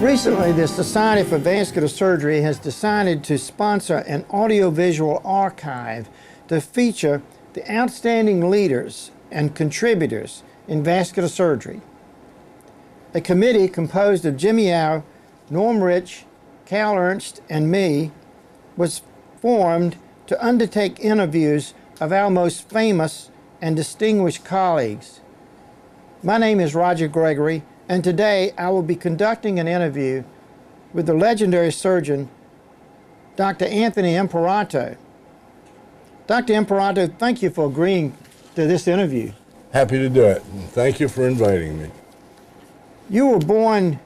Recently, the Society for Vascular Surgery has decided to sponsor an audiovisual archive to feature the outstanding leaders and contributors in vascular surgery. A committee composed of Jimmy Au, Norm Rich, Cal Ernst, and me was formed to undertake interviews of our most famous and distinguished colleagues. My name is Roger Gregory, and today I will be conducting an interview with the legendary surgeon, Dr. Anthony Imparato. Dr. Imparato, thank you for agreeing to this interview. Happy to do it. Thank you for inviting me. You were born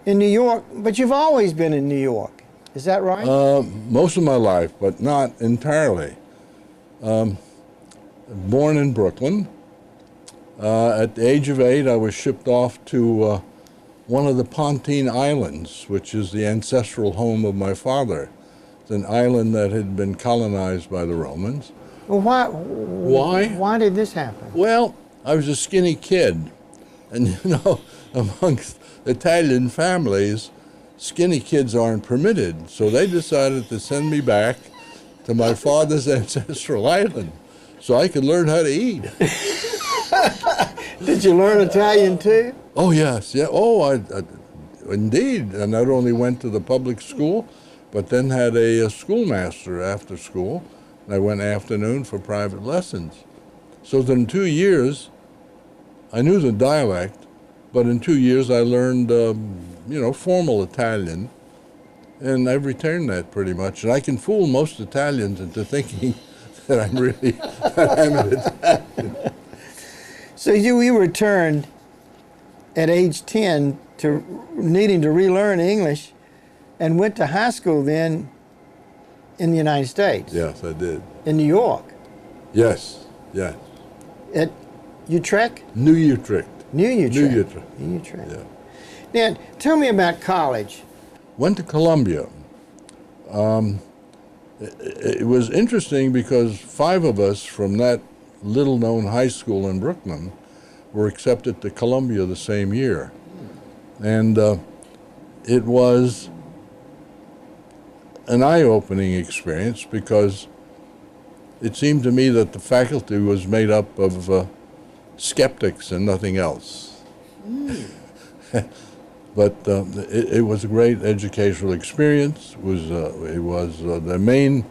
in New York, but you've always been in New York. Is that right? Most of my life, but not entirely. Born in Brooklyn. At the age of 8, I was shipped off to one of the Pontine Islands, which is the ancestral home of my father. It's an island that had been colonized by the Romans. Well, why did this happen? Well, I was a skinny kid, and you know, amongst Italian families, skinny kids aren't permitted, so they decided to send me back to my father's ancestral island so I could learn how to eat. Did you learn Italian too? Oh, yes. Yeah. Oh, I indeed. I not only went to the public school, but then had a schoolmaster after school. And I went afternoon for private lessons. So that in 2 years, I knew the dialect, but in 2 years I learned, formal Italian. And I've retained that pretty much. And I can fool most Italians into thinking that I'm an Italian. So you returned at age 10 to needing to relearn English and went to high school then in the United States. Yes, I did. In New York. Yes, yes. At Utrecht? New Utrecht. New Utrecht. New Utrecht. New Utrecht. Yeah. Now, tell me about college. Went to Columbia. It was interesting because 5 of us from that little-known high school in Brooklyn were accepted to Columbia the same year. And it was an eye-opening experience because it seemed to me that the faculty was made up of skeptics and nothing else. But it was a great educational experience. It was the main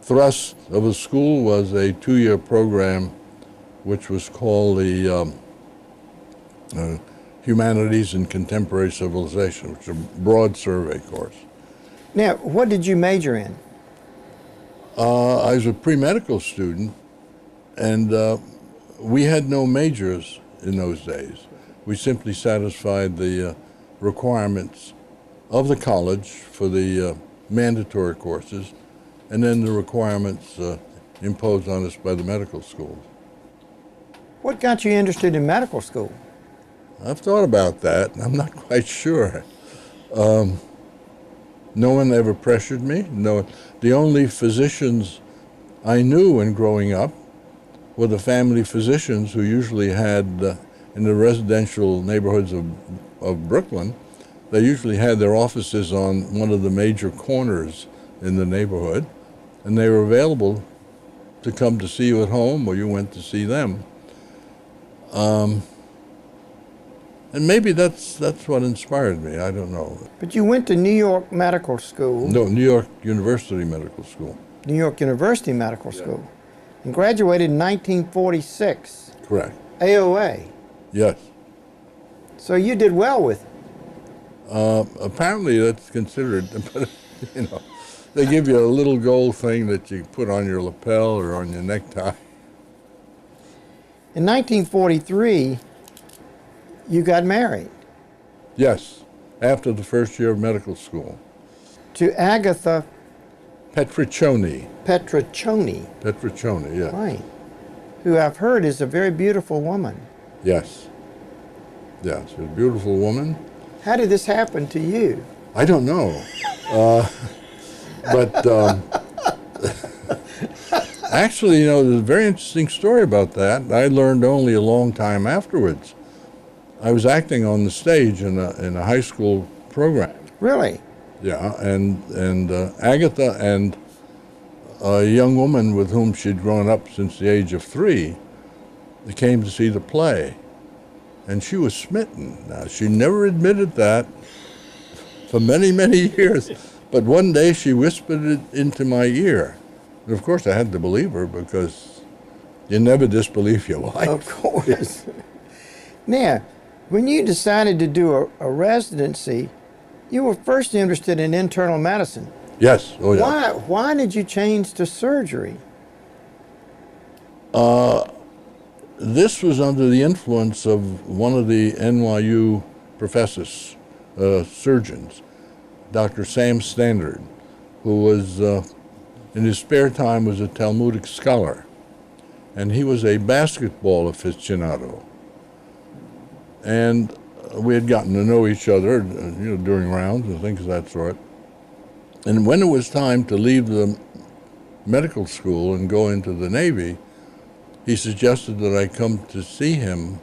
thrust of the school was a 2-year program which was called the Humanities and Contemporary Civilization, which is a broad survey course. Now, what did you major in? I was a pre-medical student, and we had no majors in those days. We simply satisfied the requirements of the college for the mandatory courses, and then the requirements imposed on us by the medical schools. What got you interested in medical school? I've thought about that. I'm not quite sure. No one ever pressured me. No, the only physicians I knew in growing up were the family physicians who usually had, in the residential neighborhoods of Brooklyn, they usually had their offices on one of the major corners in the neighborhood, and they were available to come to see you at home, or you went to see them. And maybe that's what inspired me. I don't know. But you went to New York Medical School. No, New York University Medical School. New York University Medical School. And graduated in 1946. Correct. AOA. Yes. So you did well with it. Apparently that's considered, but they give you a little gold thing that you put on your lapel or on your necktie. In 1943, you got married. Yes, after the first year of medical school. To Agatha Petriccioni. Petriccioni. Petriccioni, yeah. Right. Who I've heard is a very beautiful woman. Yes. Yes, a beautiful woman. How did this happen to you? I don't know. But actually, there's a very interesting story about that. I learned only a long time afterwards. I was acting on the stage in a high school program. Really? Yeah, and Agatha and a young woman with whom she'd grown up since the age of 3, they came to see the play, and she was smitten. Now, she never admitted that for many, many years, but one day she whispered it into my ear. And of course, I had to believe her, because you never disbelieve your wife. Of course. Now, when you decided to do a residency, you were first interested in internal medicine. Yes. Oh, yeah. Why did you change to surgery? This was under the influence of one of the NYU professors, surgeons, Dr. Sam Standard, who was, in his spare time, was a Talmudic scholar. And he was a basketball aficionado. And we had gotten to know each other, during rounds and things of that sort. And when it was time to leave the medical school and go into the Navy, he suggested that I come to see him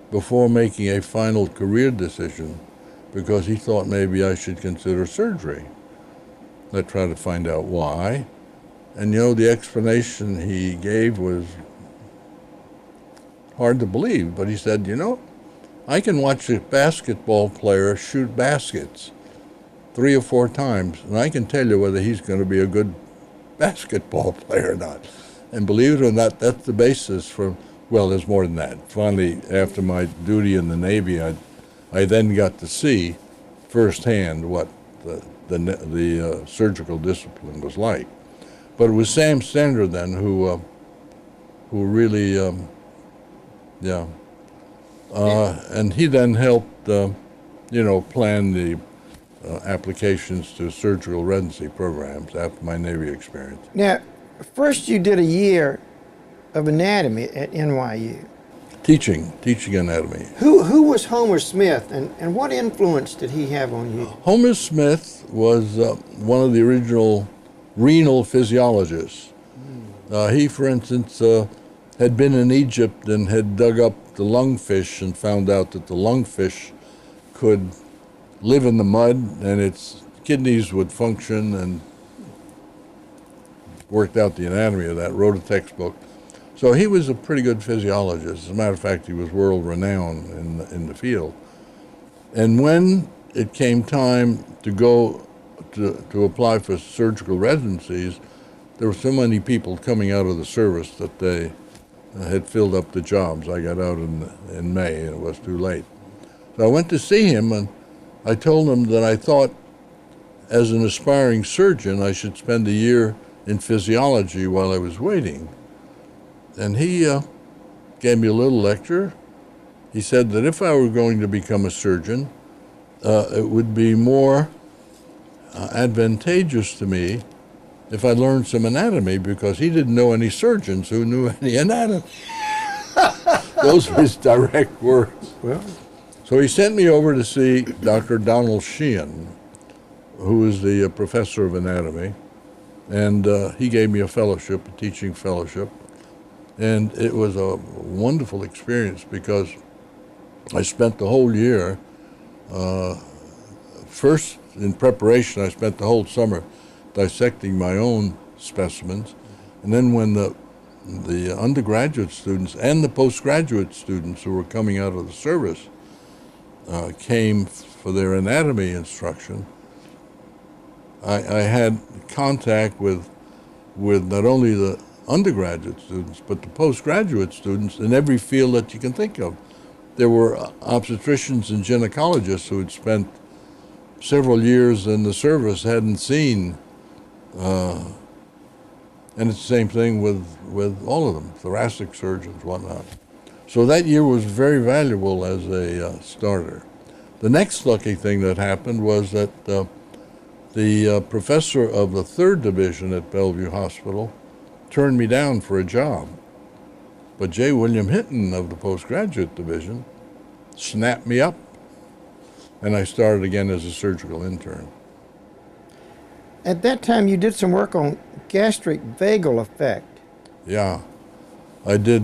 before making a final career decision, because he thought maybe I should consider surgery. I tried to find out why. And the explanation he gave was hard to believe, but he said, I can watch a basketball player shoot baskets 3 or 4 times, and I can tell you whether he's going to be a good basketball player or not. And believe it or not, that's the basis for, well, there's more than that. Finally, after my duty in the Navy, I then got to see firsthand what the surgical discipline was like. But it was Sam Standard then who really, and he then helped, plan the applications to surgical residency programs after my Navy experience. Now, first you did a year of anatomy at NYU. Teaching anatomy. Who was Homer Smith, and what influence did he have on you? Homer Smith was one of the original renal physiologists. He, for instance, had been in Egypt and had dug up the lungfish and found out that the lungfish could live in the mud and its kidneys would function, and worked out the anatomy of that, wrote a textbook. So he was a pretty good physiologist. As a matter of fact, he was world-renowned in the field. And when it came time to go to apply for surgical residencies, there were so many people coming out of the service that they had filled up the jobs. I got out in May, and it was too late. So I went to see him, and I told him that I thought, as an aspiring surgeon, I should spend a year in physiology while I was waiting. And he gave me a little lecture. He said that if I were going to become a surgeon, it would be more advantageous to me if I learned some anatomy, because he didn't know any surgeons who knew any anatomy. Those were his direct words. Well, so he sent me over to see Dr. Donald Sheehan, who is the professor of anatomy, and he gave me a fellowship, a teaching fellowship, and it was a wonderful experience, because I spent the whole year, first in preparation, I spent the whole summer dissecting my own specimens, and then when the undergraduate students and the postgraduate students who were coming out of the service came for their anatomy instruction, I had contact with not only the undergraduate students, but the postgraduate students in every field that you can think of. There were obstetricians and gynecologists who had spent several years in the service, hadn't seen, and it's the same thing with all of them, thoracic surgeons, whatnot. So that year was very valuable as a starter. The next lucky thing that happened was that the professor of the 3rd Division at Bellevue Hospital turned me down for a job. But J. William Hinton of the postgraduate division snapped me up, and I started again as a surgical intern. at that time you did some work on gastric vagal effect. Yeah, I did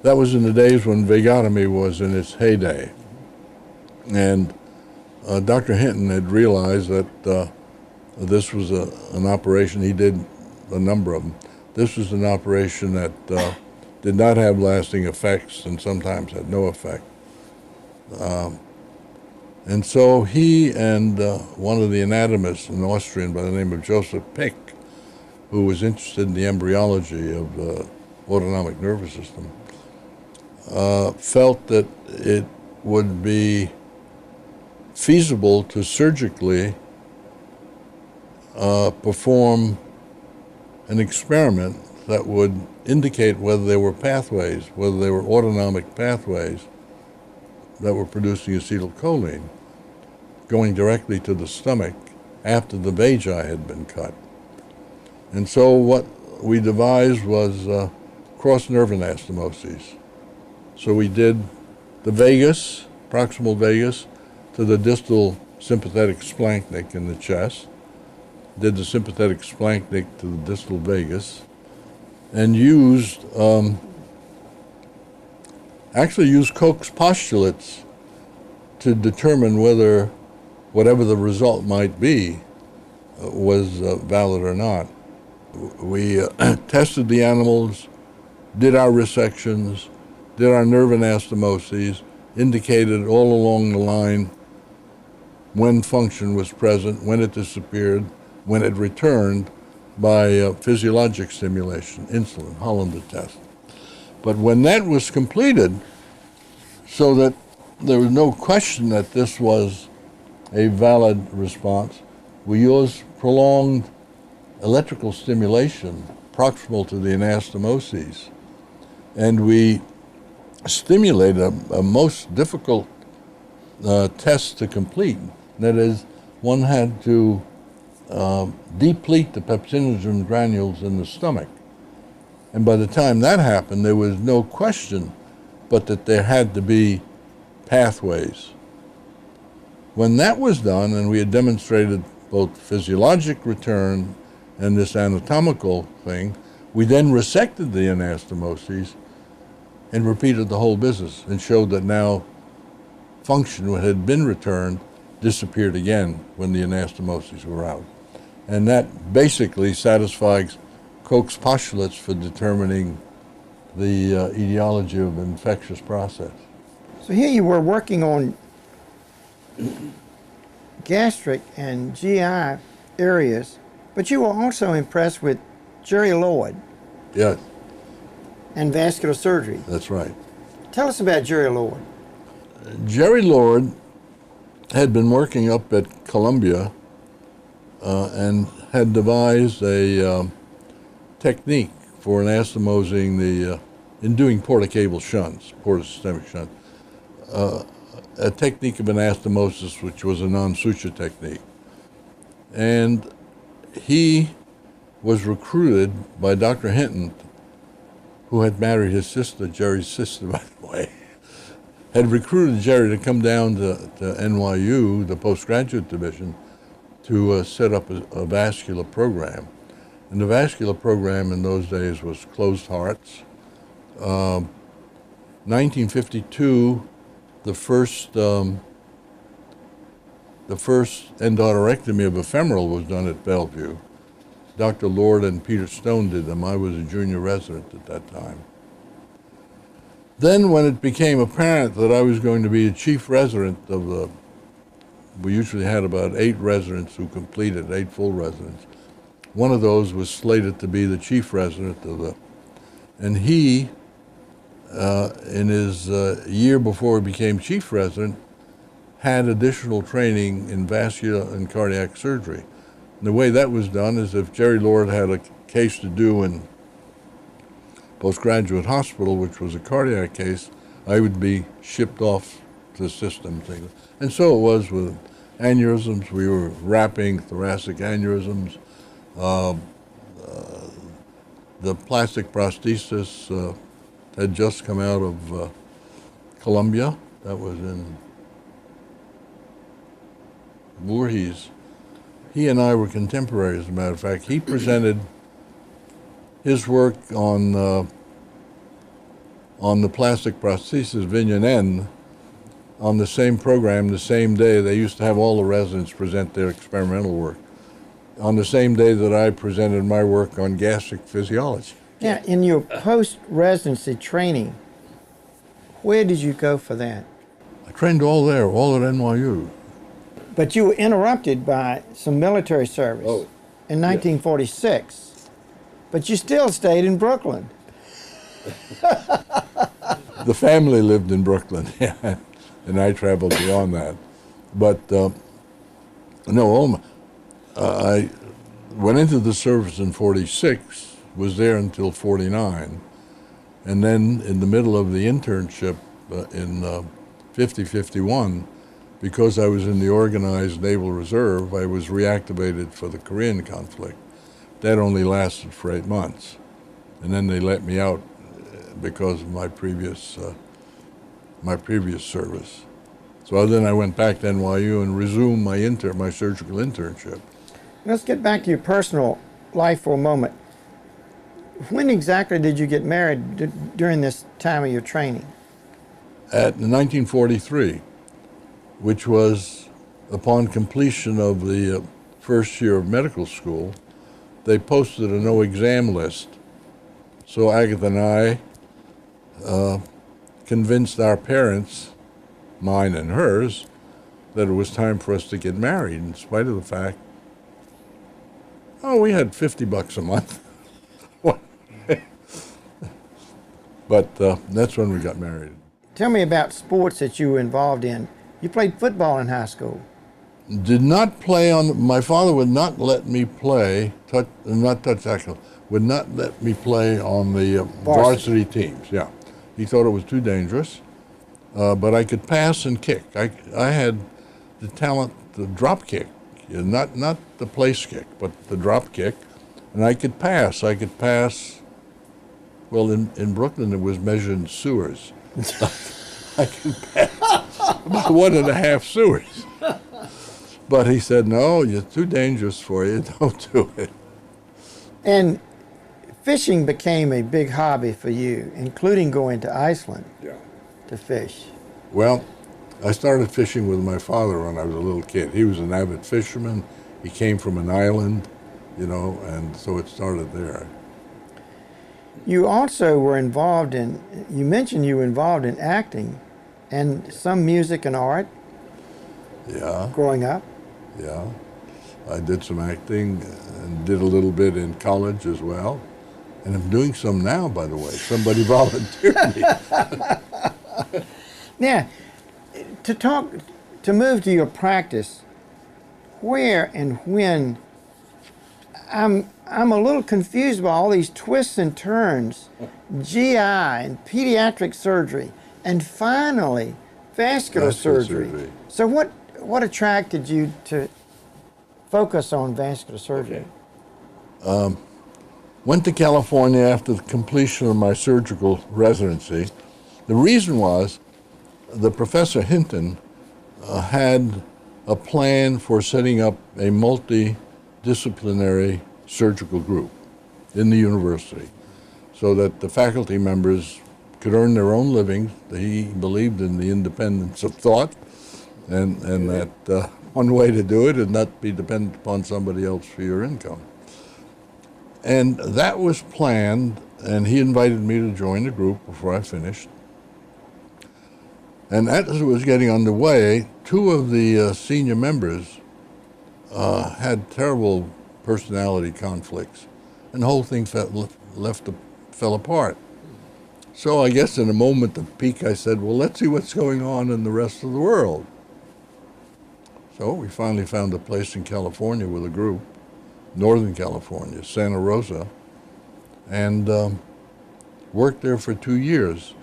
That was in the days when vagotomy was in its heyday. And Dr. Hinton had realized that this was an operation. He did a number of them. This was an operation that did not have lasting effects and sometimes had no effect. And so he and one of the anatomists, an Austrian by the name of Joseph Pick, who was interested in the embryology of the autonomic nervous system, felt that it would be feasible to surgically perform an experiment that would indicate whether there were pathways, whether there were autonomic pathways that were producing acetylcholine going directly to the stomach after the vagi had been cut. And so what we devised was cross-nerve anastomoses. So we did the vagus, proximal vagus, to the distal sympathetic splanchnic in the chest, did the sympathetic splanchnic to the distal vagus, and actually used Koch's postulates to determine whether whatever the result might be was valid or not. We tested the animals, did our resections, did our nerve anastomoses, indicated all along the line when function was present, when it disappeared, when it returned by physiologic stimulation, insulin, Hollander test. But when that was completed, so that there was no question that this was a valid response, we used prolonged electrical stimulation proximal to the anastomoses. And we stimulated a most difficult test to complete. That is, one had to deplete the pepsinogen granules in the stomach. And by the time that happened, there was no question but that there had to be pathways. When that was done, and we had demonstrated both physiologic return and this anatomical thing, we then resected the anastomoses and repeated the whole business and showed that now function, what had been returned, disappeared again when the anastomoses were out. And that basically satisfies Koch's postulates for determining the etiology of an infectious process. So here you were working on gastric and GI areas, but you were also impressed with Jerry Lloyd. Yes. And vascular surgery. That's right. Tell us about Jerry Lloyd. Jerry Lloyd had been working up at Columbia and had devised a technique for anastomosing in doing portacable shunts, portosystemic shunts, a technique of anastomosis which was a non-suture technique. And he was recruited by Dr. Hinton, who had married his sister, Jerry's sister, by the way, had recruited Jerry to come down to NYU, the postgraduate division, to set up a vascular program. And the vascular program in those days was closed hearts. 1952, the first endarterectomy of a femoral was done at Bellevue. Dr. Lord and Peter Stone did them. I was a junior resident at that time. Then when it became apparent that I was going to be a chief resident of we usually had about 8 residents who completed, 8 full residents. One of those was slated to be the chief resident and he, in his year before he became chief resident, had additional training in vascular and cardiac surgery. And the way that was done is if Jerry Lord had a case to do in postgraduate hospital, which was a cardiac case, I would be shipped off to the system. And so it was with aneurysms. We were wrapping thoracic aneurysms. The plastic prosthesis had just come out of Columbia. That was in Voorhees. He and I were contemporaries, as a matter of fact. He presented his work on on the plastic prosthesis Vignan on the same program, the same day. They used to have all the residents present their experimental work on the same day that I presented my work on gastric physiology. Now, in your post-residency training, where did you go for that? I trained all there, all at NYU. But you were interrupted by some military service in 1946. But you still stayed in Brooklyn. The family lived in Brooklyn, yeah, and I traveled beyond that. But I went into the service in 46, was there until 49, and then in the middle of the internship in 50-51, because I was in the organized Naval Reserve, I was reactivated for the Korean conflict. That only lasted for 8 months, and then they let me out because of my previous service. So then I went back to NYU and resumed my surgical internship. Let's get back to your personal life for a moment. When exactly did you get married during this time of your training? At 1943, which was upon completion of the first year of medical school. They posted a no exam list. So Agatha and I convinced our parents, mine and hers, that it was time for us to get married, in spite of the fact, we had $50 a month. But that's when we got married. Tell me about sports that you were involved in. You played football in high school. Did not play my father would not let me play, would not let me play on the varsity teams, yeah. He thought it was too dangerous, but I could pass and kick. I had the talent, the drop kick, not the place kick, but the drop kick, and I could pass. Well, in Brooklyn, it was measured in sewers. I could pass about 1.5 sewers. But he said, no, you're too dangerous for you, don't do it. And fishing became a big hobby for you, including going to Iceland to fish. Well, I started fishing with my father when I was a little kid. He was an avid fisherman. He came from an island, and so it started there. You also were involved you mentioned you were involved in acting and some music and art. Yeah. Growing up. Yeah. I did some acting and did a little bit in college as well. And I'm doing some now, by the way. Somebody volunteered me. Now, to move to your practice, where and when, I'm a little confused by all these twists and turns, GI and pediatric surgery, and finally vascular surgery. So what attracted you to focus on vascular surgery? Went to California after the completion of my surgical residency. The reason was the Professor Hinton had a plan for setting up a multidisciplinary surgical group in the university so that the faculty members could earn their own living. He believed in the independence of thought and that one way to do it is not be dependent upon somebody else for your income. And that was planned, and he invited me to join the group before I finished. And as it was getting underway, 2 of the senior members had terrible personality conflicts, and the whole thing fell apart. So I guess in a moment of pique, I said, well, let's see what's going on in the rest of the world. So we finally found a place in California with a group, Northern California, Santa Rosa, and worked there for 2 years.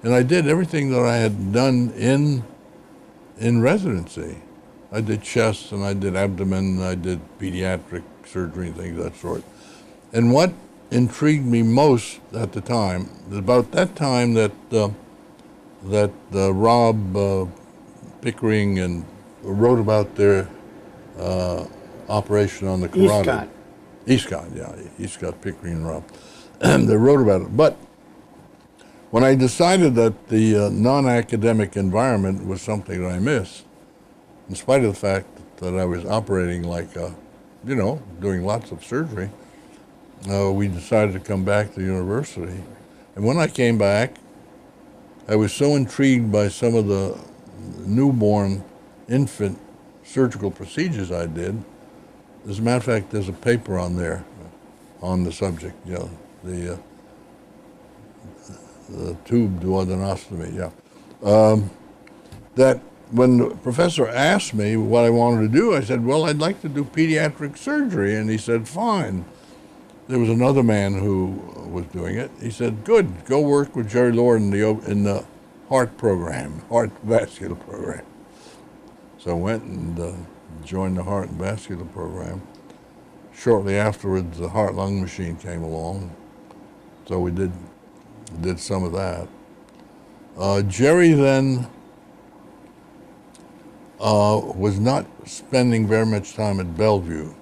And I did everything that I had done in residency. I did chest, and I did abdomen, and I did pediatric surgery and things of that sort. And what intrigued me most at the time, about that time that Rob Pickering and wrote about their operation on the carotid. Eastcott, yeah, Eastcott, Pickering, and Rob. And they wrote about it. But when I decided that the non-academic environment was something that I missed, in spite of the fact that I was operating like, doing lots of surgery, we decided to come back to the university. And when I came back, I was so intrigued by some of the newborn infant surgical procedures I did. As a matter of fact, there's a paper on there on the subject, the tube duodenostomy, that when the professor asked me what I wanted to do, I said, well, I'd like to do pediatric surgery. And he said, fine. There was another man who was doing it. He said, good, go work with Jerry Lord in the heart program, heart vascular program. So I went and joined the heart and vascular program. Shortly afterwards, the heart-lung machine came along. So we did some of that. Jerry then was not spending very much time at Bellevue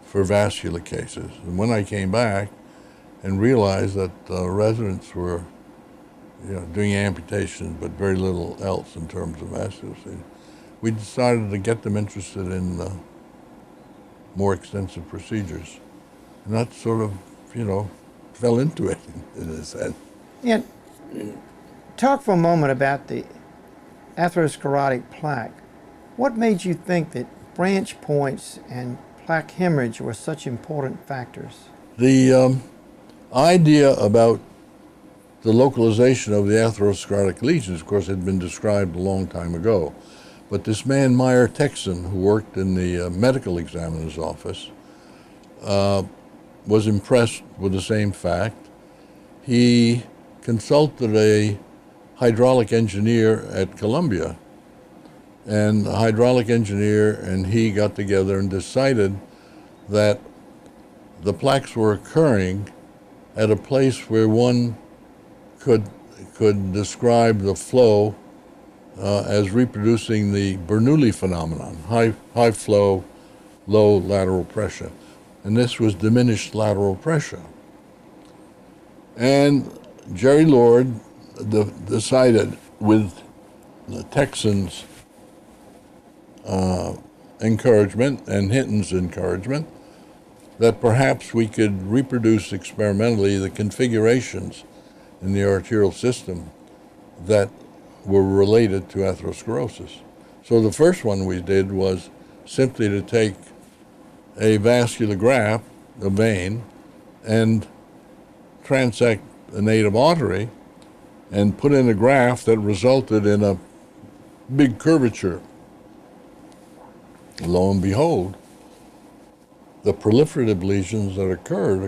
for vascular cases. And when I came back and realized that residents were doing amputations but very little else in terms of vascular disease, we decided to get them interested in more extensive procedures. And that sort of, fell into it in a sense. And talk for a moment about the atherosclerotic plaque. What made you think that branch points and plaque hemorrhage were such important factors? The idea about the localization of the atherosclerotic lesions, of course, had been described a long time ago. But this man, Meyer Texan, who worked in the medical examiner's office, was impressed with the same fact. He consulted a hydraulic engineer at Columbia, and the hydraulic engineer and he got together and decided that the plaques were occurring at a place where one could describe the flow as reproducing the Bernoulli phenomenon, high flow, low lateral pressure. And this was diminished lateral pressure. And Jerry Lord decided, with Texan's encouragement and Hinton's encouragement, that perhaps we could reproduce experimentally the configurations in the arterial system that were related to atherosclerosis. So the first one we did was simply to take a vascular graft, a vein, and transect a native artery and put in a graft that resulted in a big curvature. Lo and behold, the proliferative lesions that occurred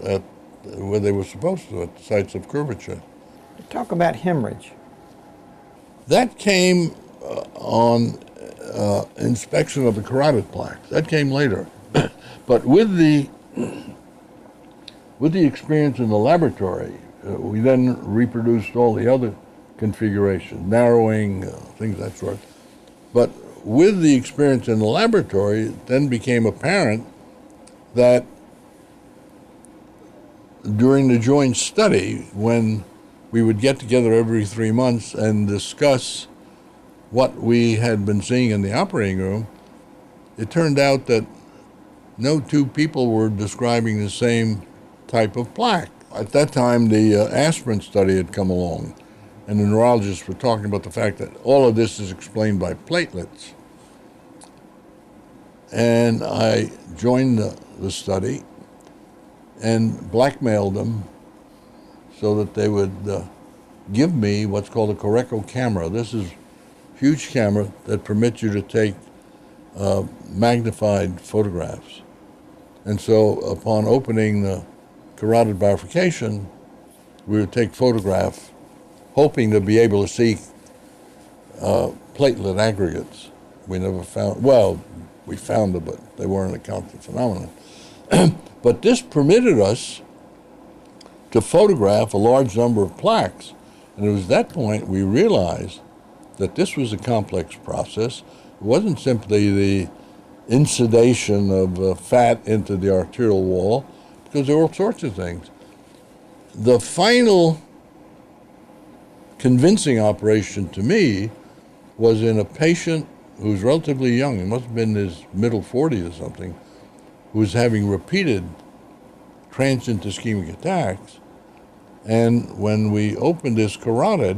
at where they were supposed to, at the sites of curvature. Talk about hemorrhage. That came on inspection of the carotid plaques. That came later. But with the experience in the laboratory, we then reproduced all the other configurations, narrowing, things of that sort. But with the experience in the laboratory, it then became apparent that during the joint study, when we would get together every 3 months and discuss what we had been seeing in the operating room, it turned out that no two people were describing the same type of plaque. At that time, the aspirin study had come along, and the neurologists were talking about the fact that all of this is explained by platelets. And I joined the study and blackmailed them so that they would give me what's called a Coreco camera. This is a huge camera that permits you to take magnified photographs. And so upon opening the carotid bifurcation, we would take photographs, hoping to be able to see platelet aggregates. We never found, well, we found them, but they weren't a constant phenomenon. But this permitted us to photograph a large number of plaques. And it was at that point we realized that this was a complex process. It wasn't simply the insedation of fat into the arterial wall, because there were all sorts of things. The final convincing operation to me was in a patient who's relatively young, he must have been in his middle 40s or something, who was having repeated transient ischemic attacks. And when we opened his carotid,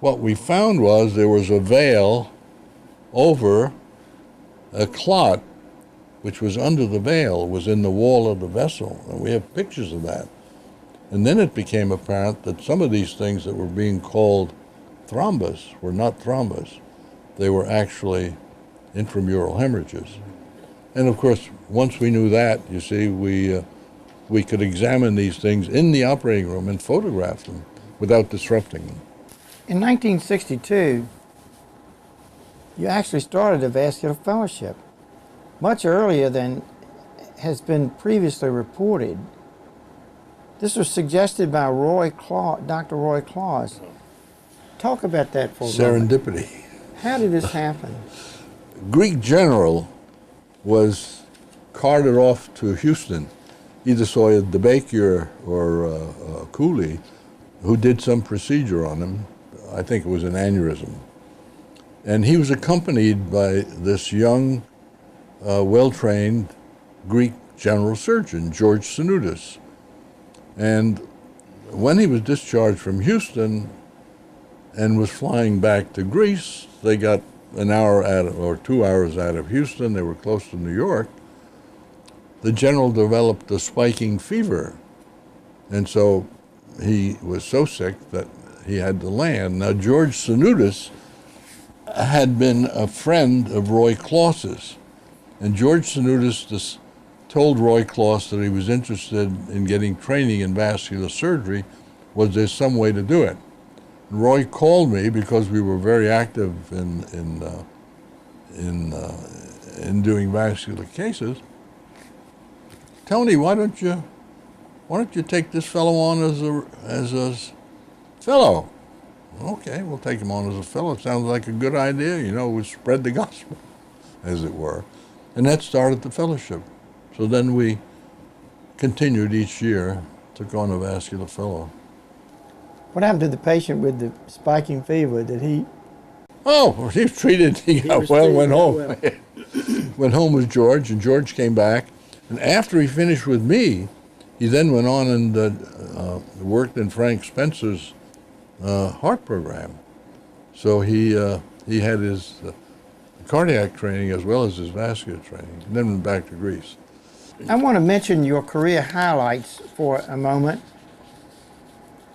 what we found was there was a veil over a clot, which was under the veil, was in the wall of the vessel. And we have pictures of that. And then it became apparent that some of these things that were being called thrombus were not thrombus. They were actually intramural hemorrhages. And of course, once we knew that, you see, we could examine these things in the operating room and photograph them without disrupting them. In 1962, you actually started a vascular fellowship, much earlier than has been previously reported. This was suggested by Dr. Roy Claus. Talk about that for a moment. Serendipity. How did this happen? Greek general was carted off to Houston. Either saw a Debakir or a Cooley, who did some procedure on him. I think it was an aneurysm. And he was accompanied by this young, well-trained Greek general surgeon, George Sinoudis. And when he was discharged from Houston and was flying back to Greece, they got an hour or 2 hours out of Houston. They were close to New York. The general developed a spiking fever. And so he was so sick that he had to land. Now, George Sinoudis had been a friend of Roy Claus's. And George Sinoudis told Roy Claus that he was interested in getting training in vascular surgery. Was there some way to do it? And Roy called me because we were very active in doing vascular cases. Tony, why don't you take this fellow on as a fellow? Okay, we'll take him on as a fellow. Sounds like a good idea. You know, we spread the gospel, as it were. And that started the fellowship. So then we continued each year, took on a vascular fellow. What happened to the patient with the spiking fever? Did he? Oh, he was treated. He got well, went home. Went home with George, and George came back. And after he finished with me, he then went on and worked in Frank Spencer's heart program. So he had his cardiac training as well as his vascular training, and then went back to Greece. I want to mention your career highlights for a moment.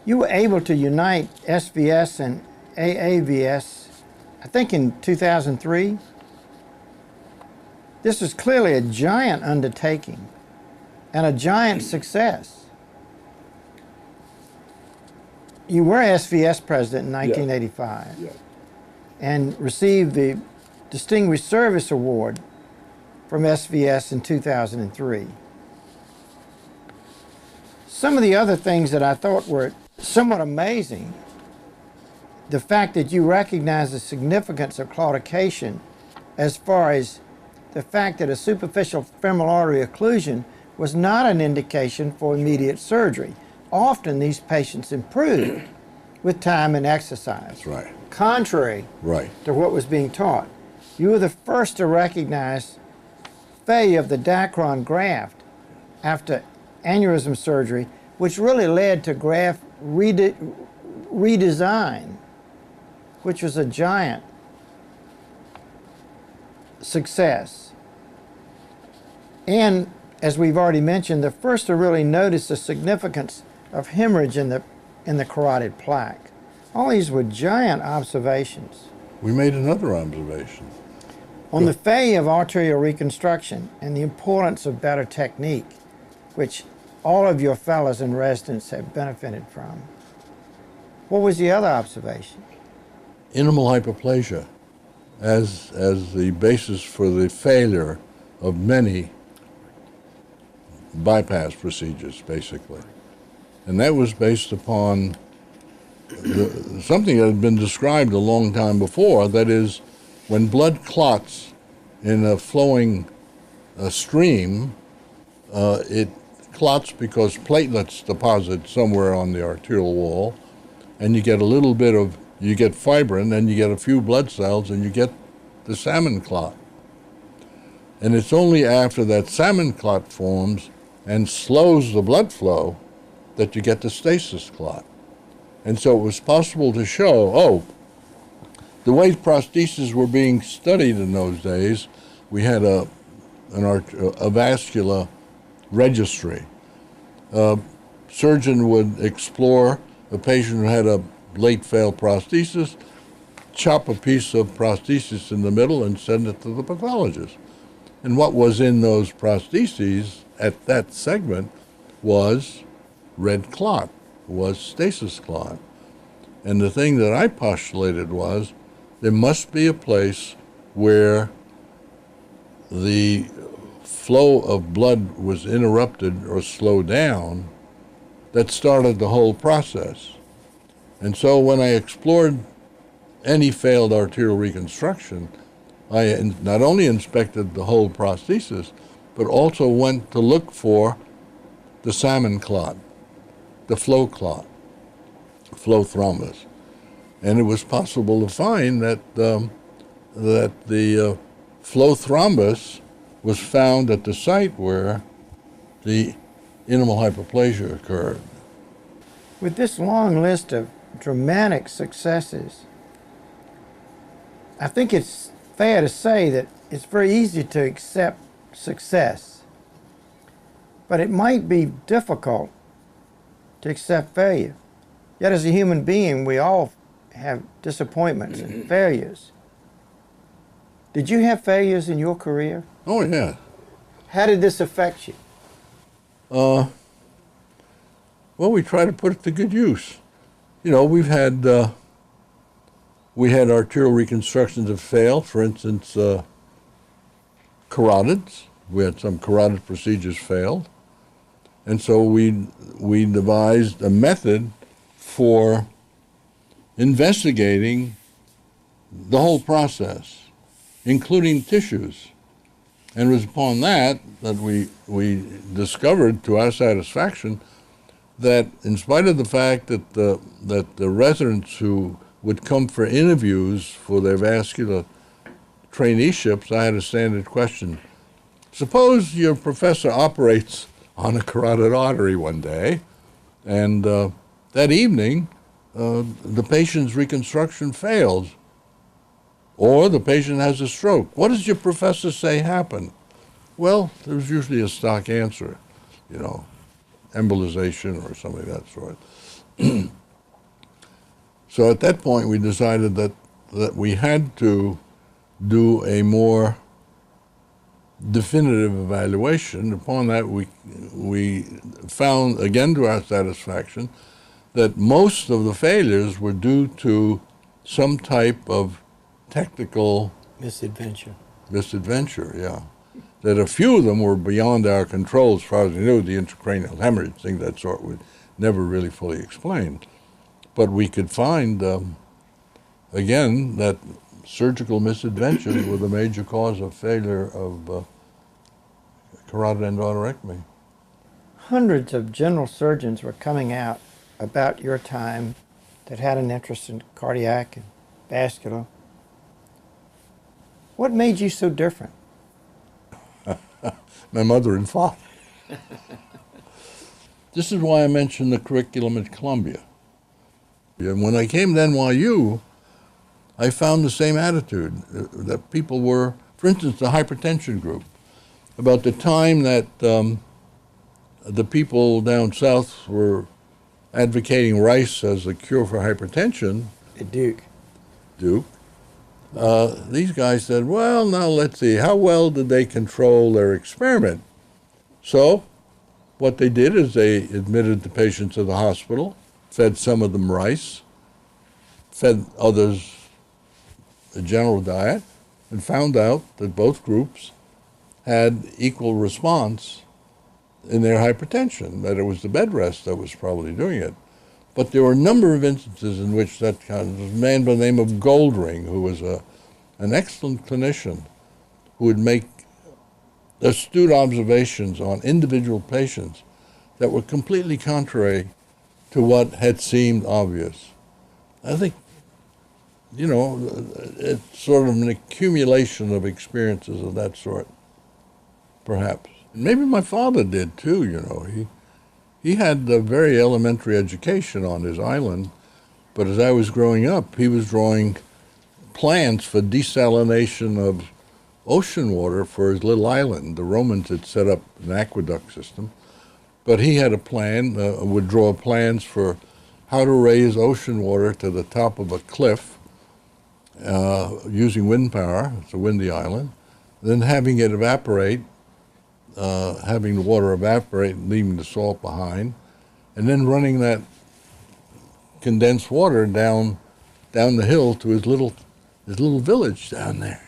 You were able to unite SVS and AAVS, I think in 2003. This was clearly a giant undertaking and a giant success. You were SVS president in 1985 and received the Distinguished Service Award from SVS in 2003. Some of the other things that I thought were somewhat amazing, the fact that you recognize the significance of claudication as far as the fact that a superficial femoral artery occlusion was not an indication for immediate surgery. Often these patients improved with time and exercise. That's right. Contrary to what was being taught. You were the first to recognize failure of the Dacron graft after aneurysm surgery, which really led to graft redesign, which was a giant success. And, as we've already mentioned, the first to really notice the significance of hemorrhage in the carotid plaque. All these were giant observations. We made another observation. On the failure of arterial reconstruction and the importance of better technique, which all of your fellows and residents have benefited from. What was the other observation? Intimal Hyperplasia as the basis for the failure of many bypass procedures, basically. And that was based upon something that had been described a long time before, that is, when blood clots in a flowing stream, it clots because platelets deposit somewhere on the arterial wall, and you get a little bit of, you get fibrin, then you get a few blood cells, and you get the salmon clot. And it's only after that salmon clot forms and slows the blood flow that you get the stasis clot. And so it was possible to show, the way prostheses were being studied in those days, we had a vascular registry. Surgeon would explore a patient who had a late failed prosthesis, chop a piece of prosthesis in the middle and send it to the pathologist. And what was in those prostheses at that segment was red clot, was stasis clot. And the thing that I postulated was there must be a place where the flow of blood was interrupted or slowed down that started the whole process. And so when I explored any failed arterial reconstruction, I not only inspected the whole prosthesis, but also went to look for the salmon clot, the flow clot, flow thrombus. And it was possible to find that the flow thrombus was found at the site where the intimal hyperplasia occurred. With this long list of dramatic successes, I think it's fair to say that it's very easy to accept success, but it might be difficult to accept failure. Yet as a human being, we all have disappointments and failures. Did you have failures in your career? Oh, yeah. How did this affect you? Well, we try to put it to good use. You know, we had arterial reconstructions that failed. For instance, carotids. We had some carotid procedures failed. And so we devised a method for investigating the whole process, including tissues. And it was upon that we discovered, to our satisfaction, that in spite of the fact that the residents who would come for interviews for their vascular traineeships, I had a standard question. Suppose your professor operates on a carotid artery one day, and that evening the patient's reconstruction fails, or the patient has a stroke. What does your professor say happened? Well, there was usually a stock answer, you know, embolization or something of that sort. So at that point, we decided that we had to do a more definitive evaluation. Upon that, we found, again to our satisfaction, that most of the failures were due to some type of technical Misadventure, yeah. That a few of them were beyond our control as far as we knew. The intracranial hemorrhage, things of that sort, we never really fully explained. But we could find, again, that surgical misadventures were the major cause of failure of carotid endarterectomy. Hundreds of general surgeons were coming out about your time that had an interest in cardiac and vascular. What made you so different? My mother and father. This is why I mentioned the curriculum at Columbia. And when I came to NYU, I found the same attitude, that people were, for instance, the hypertension group. About the time that the people down south were advocating rice as a cure for hypertension, At Duke. These guys said, well, now let's see, how well did they control their experiment? So what they did is they admitted the patients to the hospital, fed some of them rice, fed others a general diet, and found out that both groups had equal response in their hypertension, that it was the bed rest that was probably doing it. But there were a number of instances in which that kind of, a man by the name of Goldring, who was an excellent clinician, who would make astute observations on individual patients that were completely contrary to what had seemed obvious. I think, it's sort of an accumulation of experiences of that sort, perhaps. Maybe my father did too, He had a very elementary education on his island, but as I was growing up, he was drawing plans for desalination of ocean water for his little island. The Romans had set up an aqueduct system, but he had a plan, would draw plans for how to raise ocean water to the top of a cliff using wind power. It's a windy island, then having it evaporate, having the water evaporate and leaving the salt behind, and then running that condensed water down the hill to his little village down there.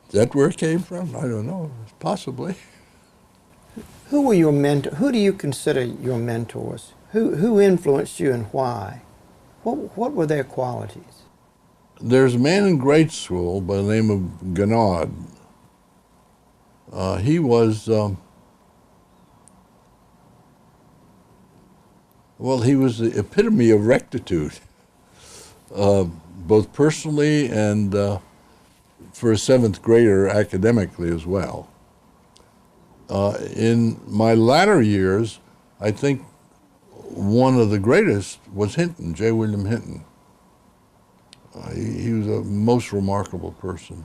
Is that where it came from? I don't know. Possibly. Who were your mentor? Who do you consider your mentors? Who influenced you and why? What were their qualities? There's a man in grade school by the name of Ganad. He was, he was the epitome of rectitude, both personally and for a seventh grader academically as well. In my latter years, I think one of the greatest was Hinton, J. William Hinton. He was a most remarkable person.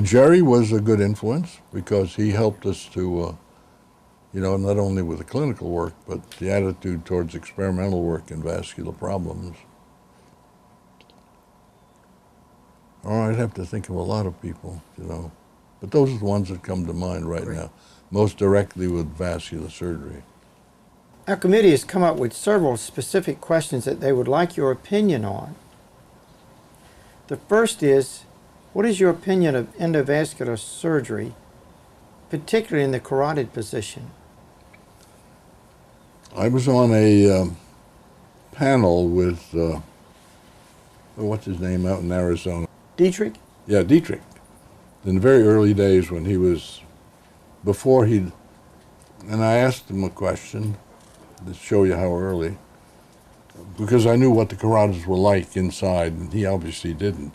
Jerry was a good influence because he helped us to, not only with the clinical work, but the attitude towards experimental work in vascular problems. I'd have to think of a lot of people, but those are the ones that come to mind right now, most directly with vascular surgery. Our committee has come up with several specific questions that they would like your opinion on. The first is, what is your opinion of endovascular surgery, particularly in the carotid position? I was on a panel with, what's his name out in Arizona? Dietrich? Yeah, Dietrich. In the very early days when he was, and I asked him a question to show you how early, because I knew what the carotids were like inside, and he obviously didn't.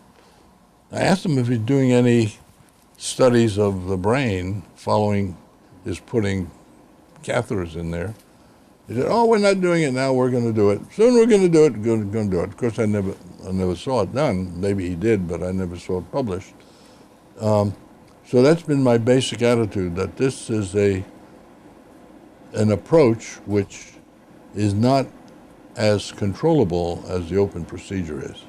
I asked him if he's doing any studies of the brain following his putting catheters in there. He said, "Oh, we're not doing it now. We're going to do it. Soon we're going to do it. Going to do it." Of course, I never saw it done. Maybe he did, but I never saw it published. So that's been my basic attitude, that this is an approach which is not as controllable as the open procedure is.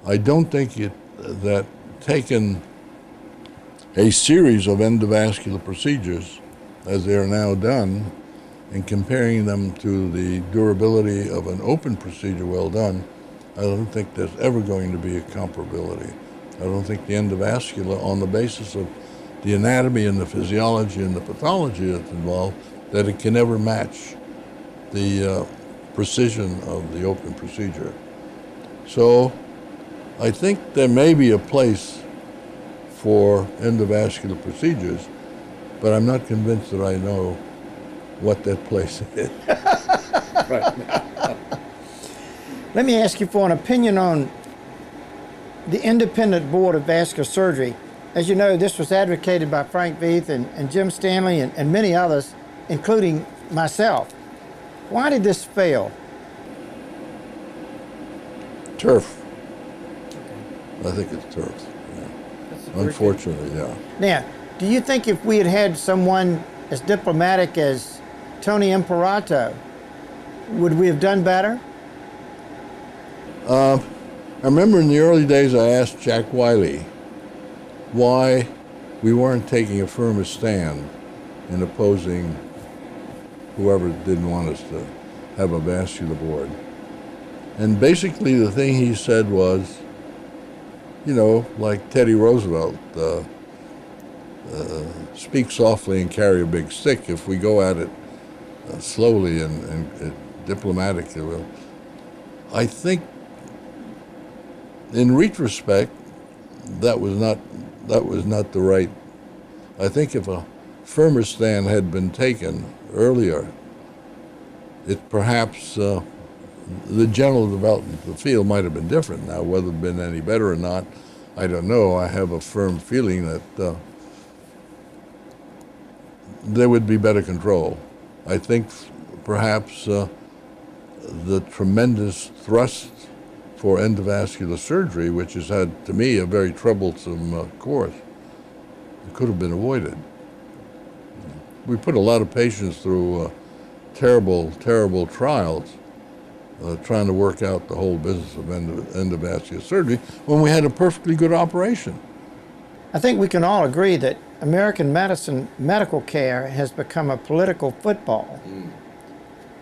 I don't think that taking a series of endovascular procedures as they are now done and comparing them to the durability of an open procedure well done, I don't think there's ever going to be a comparability. I don't think the endovascular, on the basis of the anatomy and the physiology and the pathology that's involved, that it can ever match the precision of the open procedure. So I think there may be a place for endovascular procedures, but I'm not convinced that I know what that place is. Right now. Let me ask you for an opinion on the Independent Board of Vascular Surgery. As you know, this was advocated by Frank Veith and Jim Stanley and many others, including myself. Why did this fail? Turf. I think it's turf. Yeah. Unfortunately, yeah. Now, do you think if we had had someone as diplomatic as Tony Imparato, would we have done better? I remember in the early days I asked Jack Wiley why we weren't taking a firmer stand in opposing whoever didn't want us to have a vascular board. And basically the thing he said was, like Teddy Roosevelt, speak softly and carry a big stick. If we go at it slowly and diplomatically, I think in retrospect, that was not the right. I think if a firmer stand had been taken earlier, it perhaps the general development of the field might have been different. Now, whether it been any better or not, I don't know. I have a firm feeling that there would be better control. I think perhaps the tremendous thrust for endovascular surgery, which has had, to me, a very troublesome course, could have been avoided. We put a lot of patients through terrible, terrible trials trying to work out the whole business of endovascular surgery when we had a perfectly good operation. I think we can all agree that American medical care has become a political football.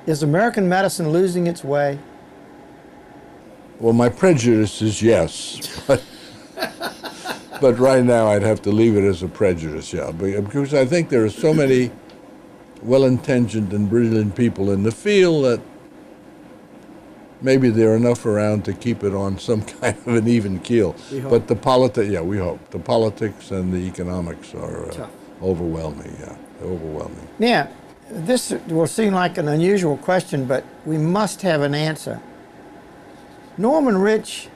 Is American medicine losing its way? Well, my prejudice is yes, but right now I'd have to leave it as a prejudice, yeah, because I think there are so many well-intentioned and brilliant people in the field that maybe there are enough around to keep it on some kind of an even keel. But the we hope. The politics and the economics are overwhelming, overwhelming. Now, this will seem like an unusual question, but we must have an answer. Norman Rich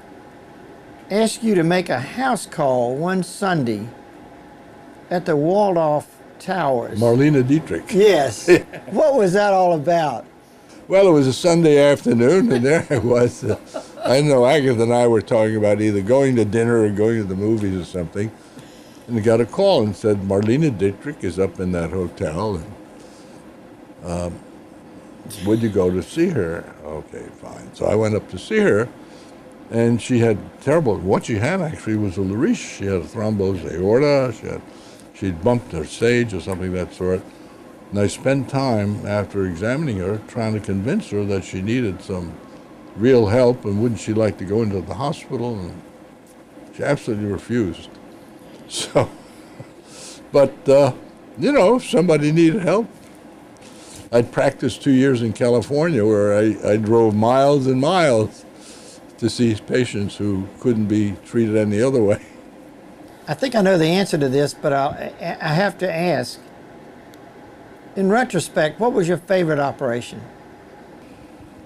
asked you to make a house call one Sunday at the Waldorf Towers. Marlene Dietrich. Yes. What was that all about? Well, it was a Sunday afternoon, and there I was. I know Agatha and I were talking about either going to dinner or going to the movies or something, and I got a call and said, Marlene Dietrich is up in that hotel, and would you go to see her? Okay, fine. So I went up to see her, and she had what she had actually was a Lariche. She had a thrombosed aorta, she'd bumped her sage or something of that sort. And I spent time after examining her trying to convince her that she needed some real help and wouldn't she like to go into the hospital, and she absolutely refused. So, but, if somebody needed help. I'd practiced 2 years in California where I drove miles and miles to see patients who couldn't be treated any other way. I think I know the answer to this, but I have to ask. In retrospect, what was your favorite operation?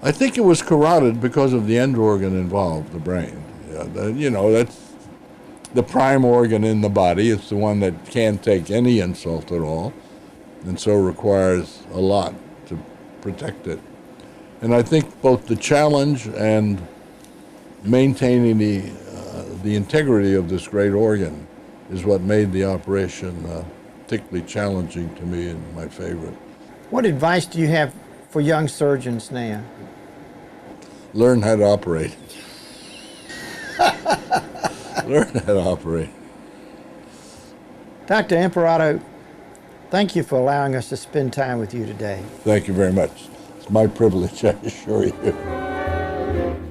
I think it was carotid because of the end organ involved, the brain. That's the prime organ in the body. It's the one that can't take any insult at all, and so requires a lot to protect it. And I think both the challenge and maintaining the integrity of this great organ is what made the operation particularly challenging to me and my favorite. What advice do you have for young surgeons now? Learn how to operate. Learn how to operate. Dr. Imparato, thank you for allowing us to spend time with you today. Thank you very much. It's my privilege, I assure you.